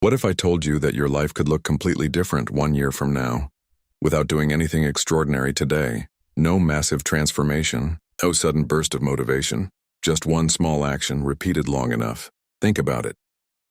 What if I told you that your life could look completely different 1 year from now? Without doing anything extraordinary today. No massive transformation. No sudden burst of motivation. Just one small action repeated long enough. Think about it.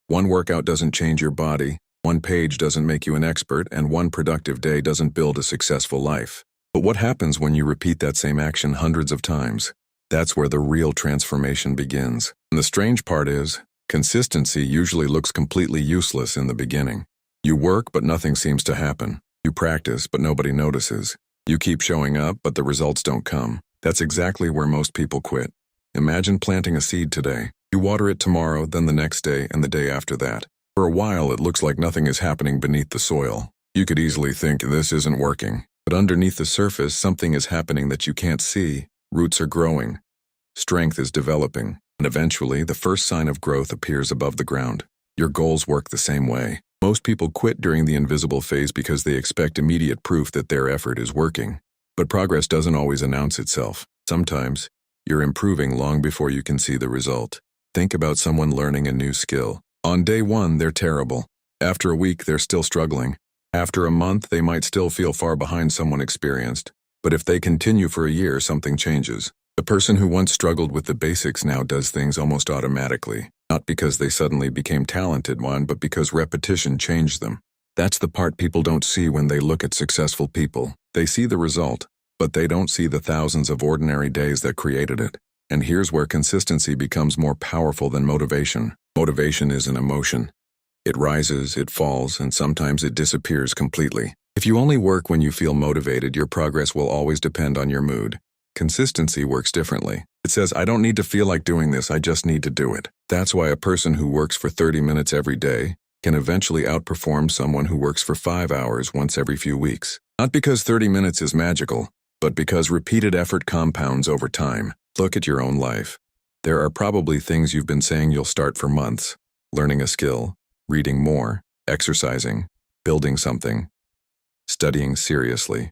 One workout doesn't change your body, one page doesn't make you an expert, and one productive day doesn't build a successful life. But what happens when you repeat that same action hundreds of times? That's where the real transformation begins. And the strange part is, consistency usually looks completely useless in the beginning. You work, but nothing seems to happen. You practice, but nobody notices. You keep showing up, but the results don't come. That's exactly where most people quit. Imagine planting a seed today. You water it tomorrow, then the next day, and the day after that. For a while, it looks like nothing is happening beneath the soil. You could easily think this isn't working. But underneath the surface, something is happening that you can't see. Roots are growing. Strength is developing. And eventually, the first sign of growth appears above the ground. Your goals work the same way. Most people quit during the invisible phase because they expect immediate proof that their effort is working. But progress doesn't always announce itself. Sometimes, you're improving long before you can see the result. Think about someone learning a new skill. On day one, they're terrible. After a week, they're still struggling. After a month, they might still feel far behind someone experienced. But if they continue for a year, something changes. The person who once struggled with the basics now does things almost automatically. Not because they suddenly became talented, but because repetition changed them. That's the part people don't see when they look at successful people. They see the result, but they don't see the thousands of ordinary days that created it. And here's where consistency becomes more powerful than motivation. Motivation is an emotion. It rises, it falls, and sometimes it disappears completely. If you only work when you feel motivated, your progress will always depend on your mood. Consistency works differently. It says, I don't need to feel like doing this, I just need to do it. That's why a person who works for 30 minutes every day can eventually outperform someone who works for 5 hours once every few weeks. Not because 30 minutes is magical, but because repeated effort compounds over time. Look at your own life. There are probably things you've been saying you'll start for months. Learning a skill, reading more, exercising, building something, studying seriously,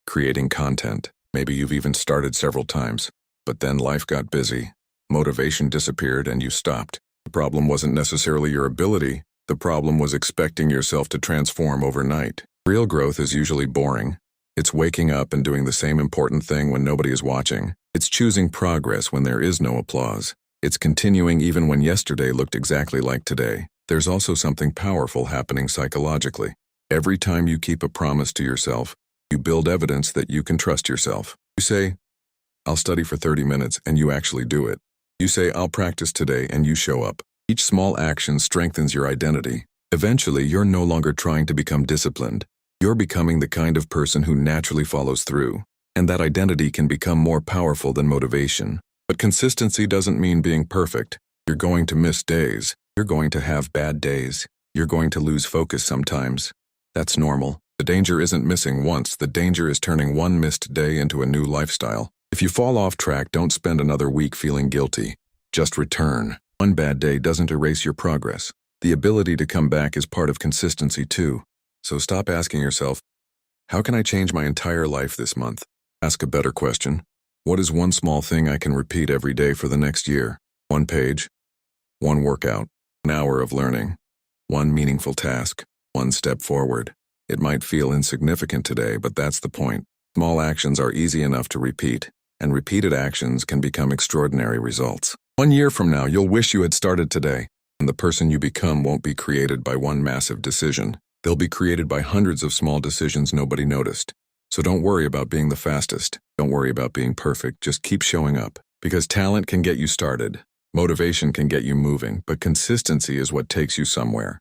creating content. Maybe you've even started several times. But then life got busy. Motivation disappeared and you stopped. The problem wasn't necessarily your ability. The problem was expecting yourself to transform overnight. Real growth is usually boring. It's waking up and doing the same important thing when nobody is watching. It's choosing progress when there is no applause. It's continuing even when yesterday looked exactly like today. There's also something powerful happening psychologically. Every time you keep a promise to yourself, you build evidence that you can trust yourself. You say, I'll study for 30 minutes, and you actually do it. You say, I'll practice today, and you show up. Each small action strengthens your identity. Eventually, you're no longer trying to become disciplined. You're becoming the kind of person who naturally follows through. And that identity can become more powerful than motivation. But consistency doesn't mean being perfect. You're going to miss days. You're going to have bad days. You're going to lose focus sometimes. That's normal. The danger isn't missing once. The danger is turning one missed day into a new lifestyle. If you fall off track, don't spend another week feeling guilty. Just return. One bad day doesn't erase your progress. The ability to come back is part of consistency too. So stop asking yourself, how can I change my entire life this month? Ask a better question. What is one small thing I can repeat every day for the next year? One page, one workout, an hour of learning, one meaningful task, one step forward. It might feel insignificant today, but that's the point. Small actions are easy enough to repeat, and repeated actions can become extraordinary results. 1 year from now, you'll wish you had started today, and the person you become won't be created by one massive decision. They'll be created by hundreds of small decisions nobody noticed. So don't worry about being the fastest. Don't worry about being perfect. Just keep showing up. Because talent can get you started. Motivation can get you moving, but consistency is what takes you somewhere.